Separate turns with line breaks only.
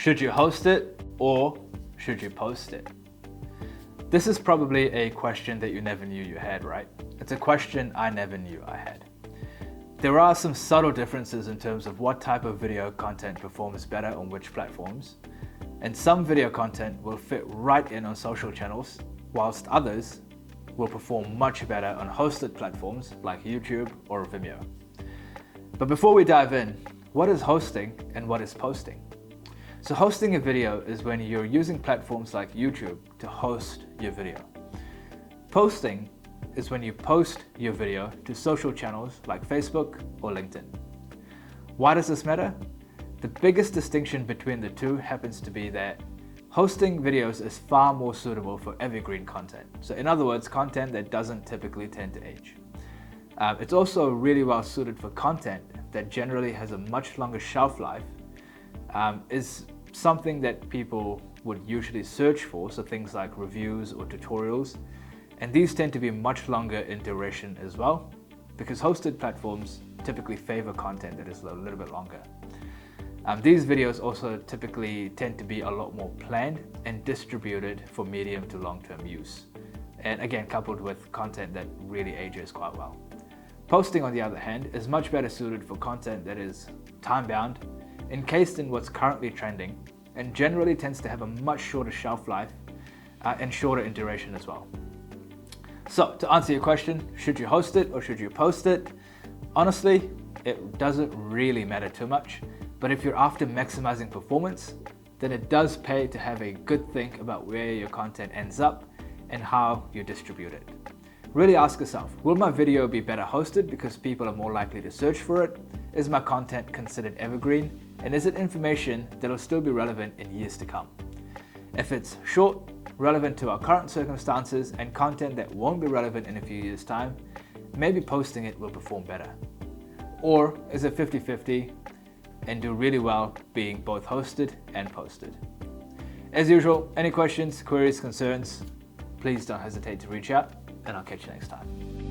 Should you host it or should you post it? This is probably a question that you never knew you had, right? It's a question I never knew I had. There are some subtle differences in terms of what type of video content performs better on which platforms, and some video content will fit right in on social channels, whilst others will perform much better on hosted platforms like YouTube or Vimeo. But before we dive in, what is hosting and what is posting? So hosting a video is when you're using platforms like YouTube to host your video. Posting is when you post your video to social channels like Facebook or LinkedIn. Why does this matter? The biggest distinction between the two happens to be that hosting videos is far more suitable for evergreen content. So in other words, content that doesn't typically tend to age. It's also really well suited for content that generally has a much longer shelf life, is something that people would usually search for, so things like reviews or tutorials, and these tend to be much longer in duration as well, because hosted platforms typically favor content that is a little bit longer. These videos also typically tend to be a lot more planned and distributed for medium to long-term use, and again coupled with content that really ages quite well. Posting, on the other hand, is much better suited for content that is time-bound, encased in what's currently trending, and generally tends to have a much shorter shelf life and shorter in duration as well. So to answer your question, should you host it or should you post it? Honestly, it doesn't really matter too much, but if you're after maximizing performance, then it does pay to have a good think about where your content ends up and how you distribute it. Really ask yourself, will my video be better hosted because people are more likely to search for it? Is my content considered evergreen? And is it information that will still be relevant in years to come? If it's short, relevant to our current circumstances, and content that won't be relevant in a few years' time, maybe posting it will perform better. Or is it 50-50 and do really well being both hosted and posted? As usual, any questions, queries, concerns, please don't hesitate to reach out, and I'll catch you next time.